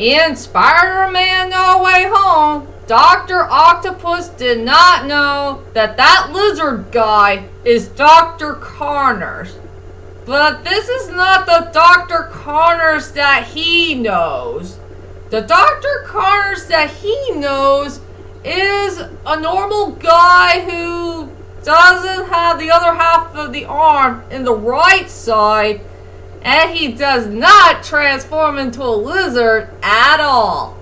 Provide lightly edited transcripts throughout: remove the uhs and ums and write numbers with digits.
In Spider-Man No Way Home, Dr. Octopus did not know that that lizard guy is Dr. Connors. But this is not the Dr. Connors that he knows. The Dr. Connors that he knows is a normal guy who doesn't have the other half of the arm in the right side, and he does not transform into a lizard at all.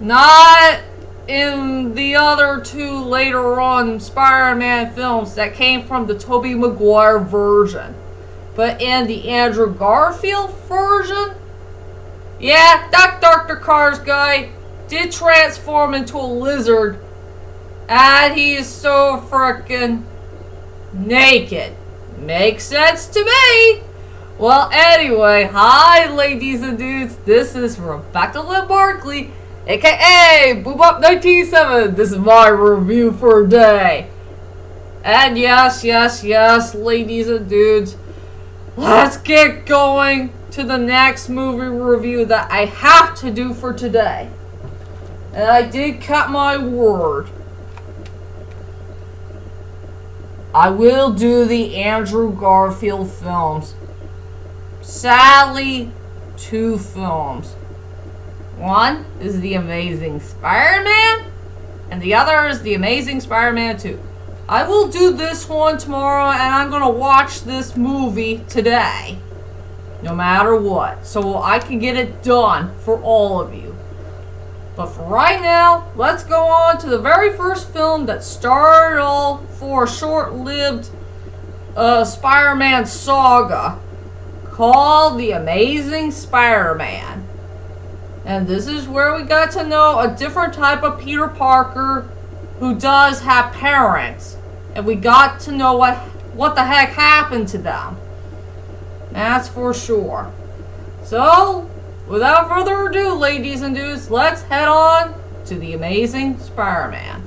Not in the other two later on Spider-Man films that came from the Tobey Maguire version. But in the Andrew Garfield version, yeah, that Dr. Connors guy did transform into a lizard, and he's so frickin' naked. Makes sense to me. Well, anyway, hi ladies and dudes, this is Rebecca Lynn Barkley, aka Boobop197. This is my review for today. And yes, ladies and dudes, let's get going to the next movie review that I have to do for today. And I did cut my word. I will do the Andrew Garfield films. Sadly, 2 films. One is The Amazing Spider-Man, and the other is The Amazing Spider-Man 2. I will do this one tomorrow, and I'm going to watch this movie today. No matter what. So I can get it done for all of you. But for right now, let's go on to the very first film that started all for a short-lived Spider-Man saga called The Amazing Spider-Man. And this is where we got to know a different type of Peter Parker who does have parents. And we got to know what the heck happened to them. That's for sure. So, without further ado, ladies and dudes, let's head on to The Amazing Spider-Man.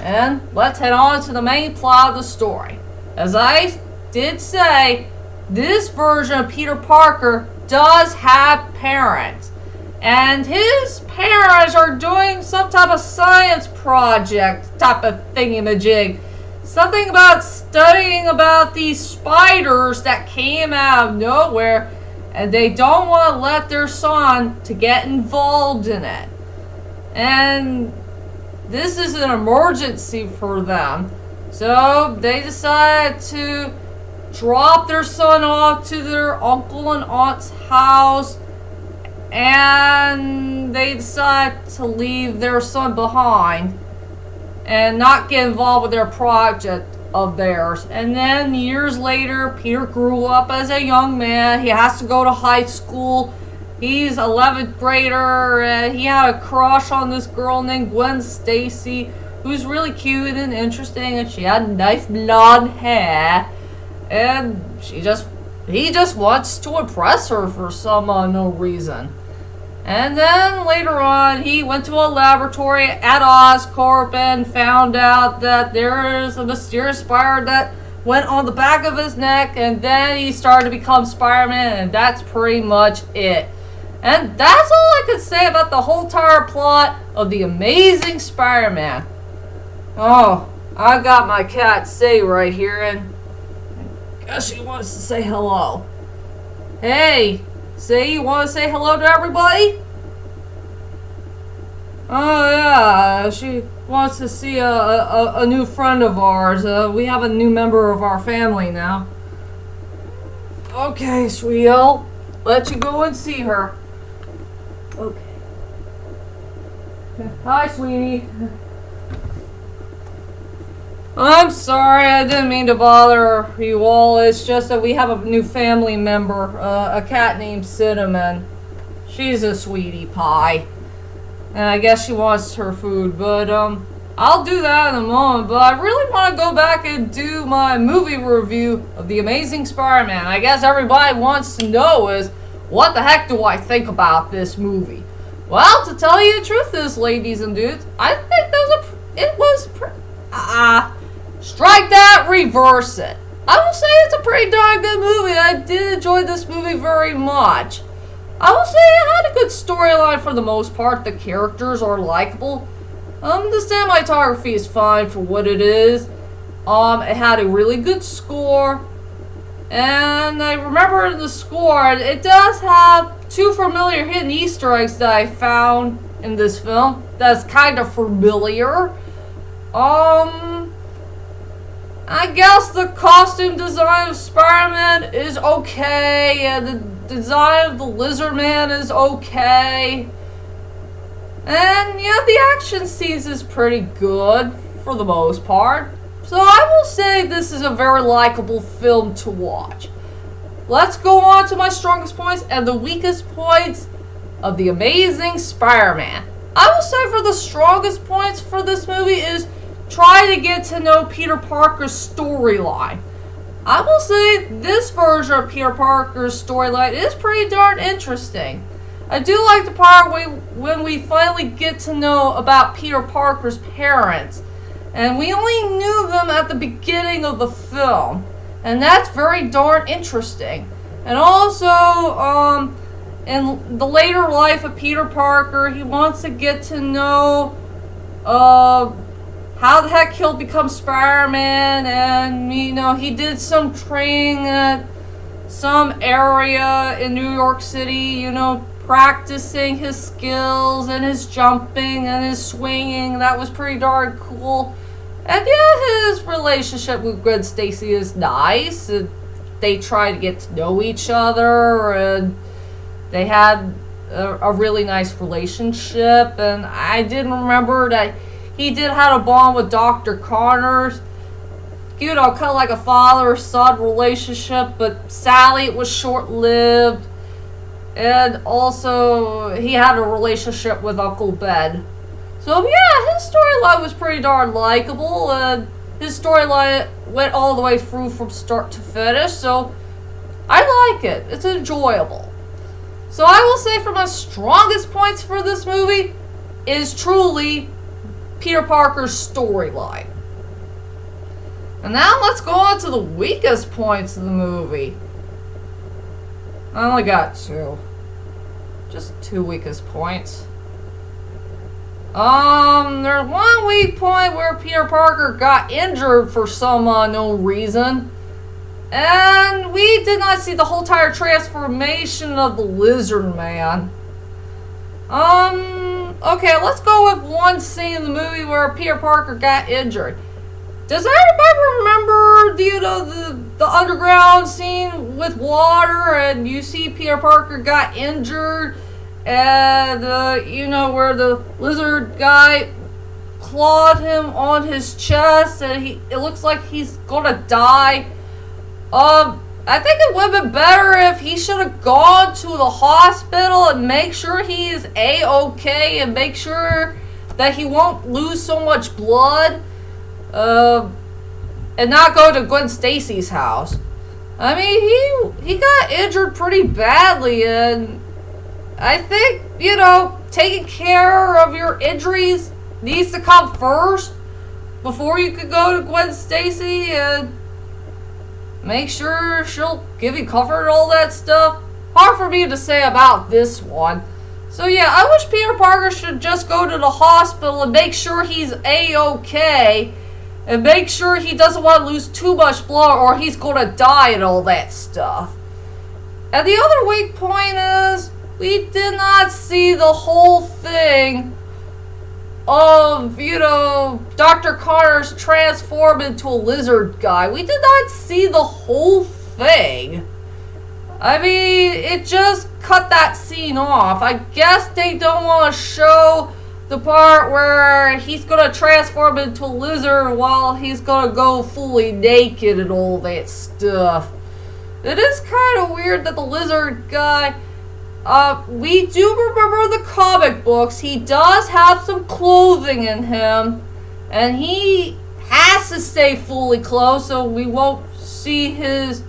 And let's head on to the main plot of the story. As I did say, this version of Peter Parker does have parents. And his parents are doing some type of science project type of thingamajig. Something about studying about these spiders that came out of nowhere, and they don't want to let their son to get involved in it. And this is an emergency for them. So they decided to drop their son off to their uncle and aunt's house, and they decided to leave their son behind and not get involved with their project of theirs. And then years later, Peter grew up as a young man. He has to go to high school. He's 11th grader, and he had a crush on this girl named Gwen Stacy, who's really cute and interesting, and she had nice blonde hair. And he just wants to impress her for some unknown reason. And then later on, he went to a laboratory at Oscorp and found out that there is a mysterious spider that went on the back of his neck, and then he started to become Spider-Man, and that's pretty much it. And that's all I could say about the whole entire plot of The Amazing Spider-Man. Oh, I got my cat Sadie right here, and I guess she wants to say hello. Hey, Sadie, you want to say hello to everybody? Oh yeah, she wants to see a new friend of ours. We have a new member of our family now. Okay, sweetie, I'll let you go and see her. Okay. Hi, sweetie. I'm sorry, I didn't mean to bother you all. It's just that we have a new family member, a cat named Cinnamon. She's a sweetie pie. And I guess she wants her food, but I'll do that in a moment. But I really want to go back and do my movie review of The Amazing Spider-Man. I guess everybody wants to know is, what the heck do I think about this movie? Well, to tell you the truth is, ladies and dudes, I think strike that, reverse it. I will say it's a pretty darn good movie. I did enjoy this movie very much. I will say I had a good storyline for the most part. The characters are likable. The cinematography is fine for what it is. It had a really good score. And I remember in the score, it does have 2 familiar hidden Easter eggs that I found in this film. That's kind of familiar. I guess the costume design of Spider-Man is okay, and the design of the Lizard Man is okay. And yeah, the action scenes is pretty good for the most part. So I will say this is a very likable film to watch. Let's go on to my strongest points and the weakest points of The Amazing Spider-Man. I will say for the strongest points for this movie is try to get to know Peter Parker's storyline. I will say this version of Peter Parker's storyline is pretty darn interesting. I do like the part when we finally get to know about Peter Parker's parents. And we only knew them at the beginning of the film. And that's very darn interesting. And also, in the later life of Peter Parker, he wants to get to know how the heck he'll become Spider-Man. And, he did some training at some area in New York City, practicing his skills and his jumping and his swinging. That was pretty darn cool. And yeah, his relationship with Gwen Stacy is nice. And they try to get to know each other, and they had a really nice relationship. And I did remember that he did have a bond with Dr. Connors. Kind of like a father-son relationship, but sadly it was short-lived. And also, he had a relationship with Uncle Ben. So yeah, his storyline was pretty darn likable, and his storyline went all the way through from start to finish, so I like it. It's enjoyable. So I will say for my strongest points for this movie is truly Peter Parker's storyline. And now let's go on to the weakest points of the movie. I only got 2. Just 2 weakest points. There's one weak point where Peter Parker got injured for some unknown reason. And we did not see the whole entire transformation of the Lizard Man. Okay, let's go with one scene in the movie where Peter Parker got injured. Does anybody remember, the underground scene with water, and you see Peter Parker got injured, and, where the lizard guy clawed him on his chest, and it looks like he's gonna die? I think it would have been better if he should have gone to the hospital and make sure he is A-okay, and make sure that he won't lose so much blood. And not go to Gwen Stacy's house. I mean, he got injured pretty badly, and I think, taking care of your injuries needs to come first before you could go to Gwen Stacy and make sure she'll give you comfort and all that stuff. Hard for me to say about this one. So yeah, I wish Peter Parker should just go to the hospital and make sure he's A-okay. And make sure he doesn't want to lose too much blood or he's going to die and all that stuff. And the other weak point is, we did not see the whole thing of, Dr. Connors transform into a lizard guy. We did not see the whole thing. I mean, it just cut that scene off. I guess they don't want to show the part where he's gonna transform into a lizard while he's gonna go fully naked and all that stuff. It is kind of weird that the lizard guy, we do remember the comic books, he does have some clothing in him, and he has to stay fully clothed so we won't see his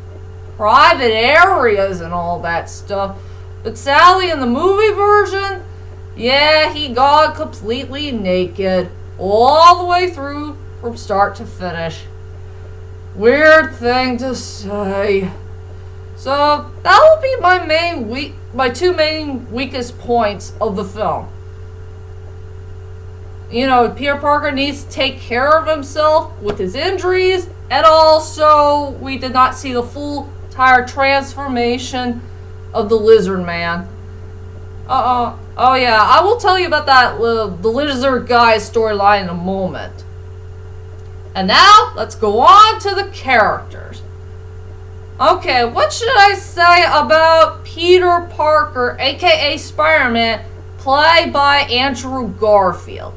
private areas and all that stuff. But sadly in the movie version, yeah, he got completely naked all the way through from start to finish. Weird thing to say. So that will be my two main weakest points of the film. You know, Peter Parker needs to take care of himself with his injuries, and also we did not see the full entire transformation of the Lizard Man. Oh yeah, I will tell you about that the Lizard guy storyline in a moment. And now, let's go on to the characters. Okay, what should I say about Peter Parker, aka Spider-Man, played by Andrew Garfield?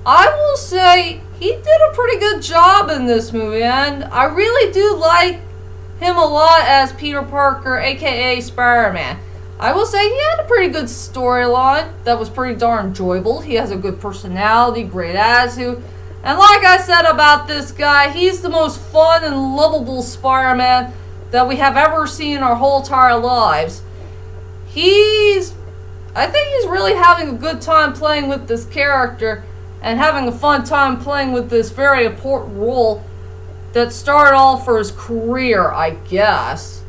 I will say he did a pretty good job in this movie, and I really do like him a lot as Peter Parker, aka Spider-Man. I will say he had a pretty good storyline that was pretty darn enjoyable. He has a good personality, great attitude, and like I said about this guy, he's the most fun and lovable Spider-Man that we have ever seen in our whole entire lives. I think he's really having a good time playing with this character and having a fun time playing with this very important role that started off for his career, I guess.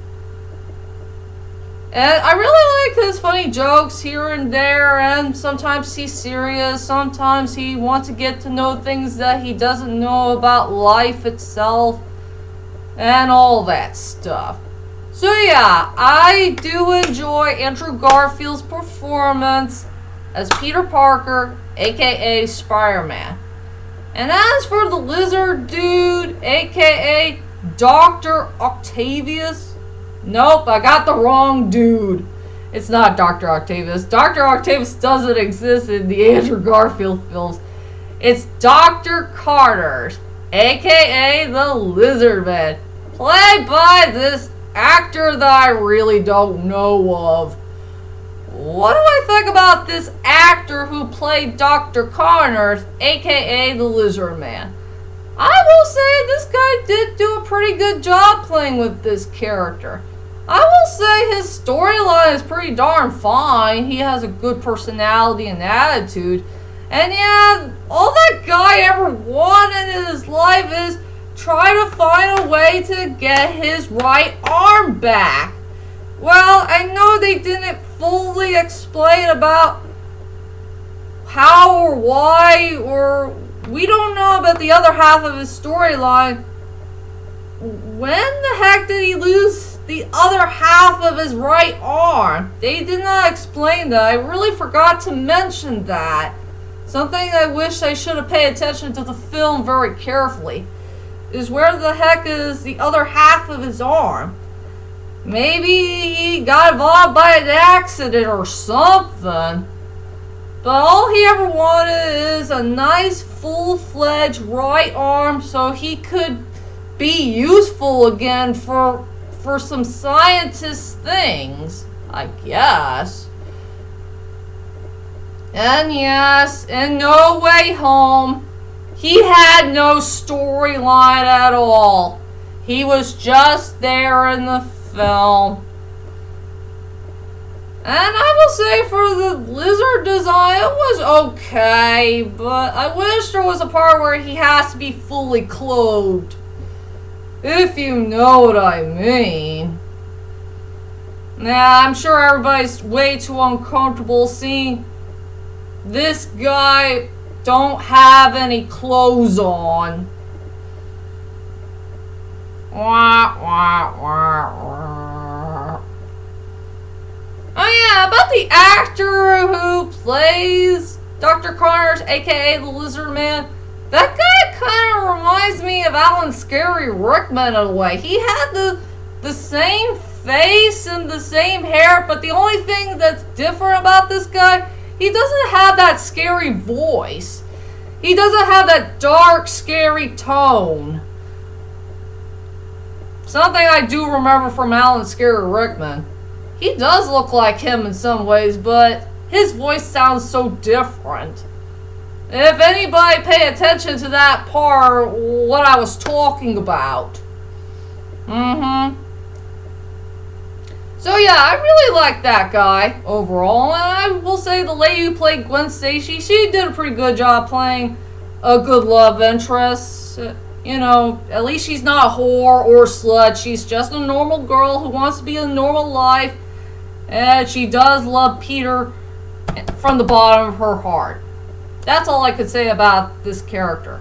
And I really like his funny jokes here and there, and sometimes he's serious, sometimes he wants to get to know things that he doesn't know about life itself, and all that stuff. So yeah, I do enjoy Andrew Garfield's performance as Peter Parker, aka Spider-Man. And as for the Lizard Dude, aka Dr. Octavius, nope, I got the wrong dude. It's not Dr. Octavius. Dr. Octavius doesn't exist in the Andrew Garfield films. It's Dr. Carter, aka the Lizard Man, played by this actor that I really don't know of. What do I think about this actor who played Dr. Connors, aka the Lizard Man? I will say this guy did do a pretty good job playing with this character. I will say his storyline is pretty darn fine. He has a good personality and attitude. And yeah, all that guy ever wanted in his life is try to find a way to get his right arm back. Well, I know they didn't fully explain about how or why, or we don't know about the other half of his storyline. When the heck did he lose the other half of his right arm? They did not explain that. I really forgot to mention that. Something I wish I should have paid attention to the film very carefully is where the heck is the other half of his arm? Maybe he got involved by an accident or something. But all he ever wanted is a nice full-fledged right arm so he could be useful again for some scientist things, I guess. And yes, in No Way Home, he had no storyline at all. He was just there in the film. And I will say for the lizard design, it was okay, but I wish there was a part where he has to be fully clothed. If you know what I mean. Nah, I'm sure everybody's way too uncomfortable seeing this guy don't have any clothes on. Wah, wah, wah, wah. Oh yeah, about the actor who plays Dr. Connors, aka the Lizard Man. That guy kind of reminds me of Alan Scary Rickman in a way. He had the same face and the same hair, but the only thing that's different about this guy, he doesn't have that scary voice. He doesn't have that dark, scary tone. Something I do remember from Alan Scary Rickman. He does look like him in some ways, but his voice sounds so different. If anybody pay attention to that part, what I was talking about. So yeah, I really like that guy overall, and I will say the lady who played Gwen Stacy, she did a pretty good job playing a good love interest. You know, at least she's not a whore or a slut. She's just a normal girl who wants to be a normal life. And she does love Peter from the bottom of her heart. That's all I could say about this character.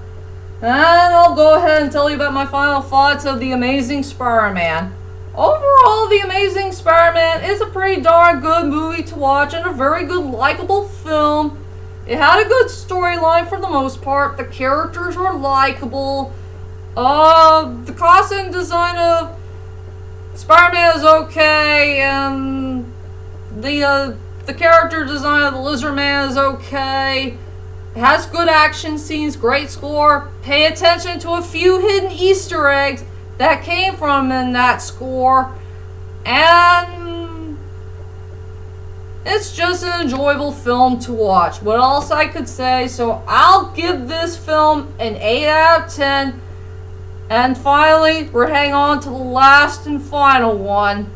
And I'll go ahead and tell you about my final thoughts of The Amazing Spider-Man. Overall, The Amazing Spider-Man is a pretty darn good movie to watch and a very good, likable film. It had a good storyline for the most part. The characters were likable. The costume design of Spider-Man is okay, and the character design of the Lizard Man is okay. It has good action scenes, great score. Pay attention to a few hidden Easter eggs that came from in that score, and it's just an enjoyable film to watch. What else I could say? So I'll give this film an 8 out of 10. And finally, we're heading on to the last and final one.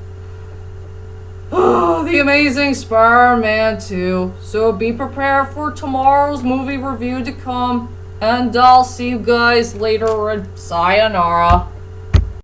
The Amazing Spider-Man 2. So be prepared for tomorrow's movie review to come. And I'll see you guys later. Sayonara.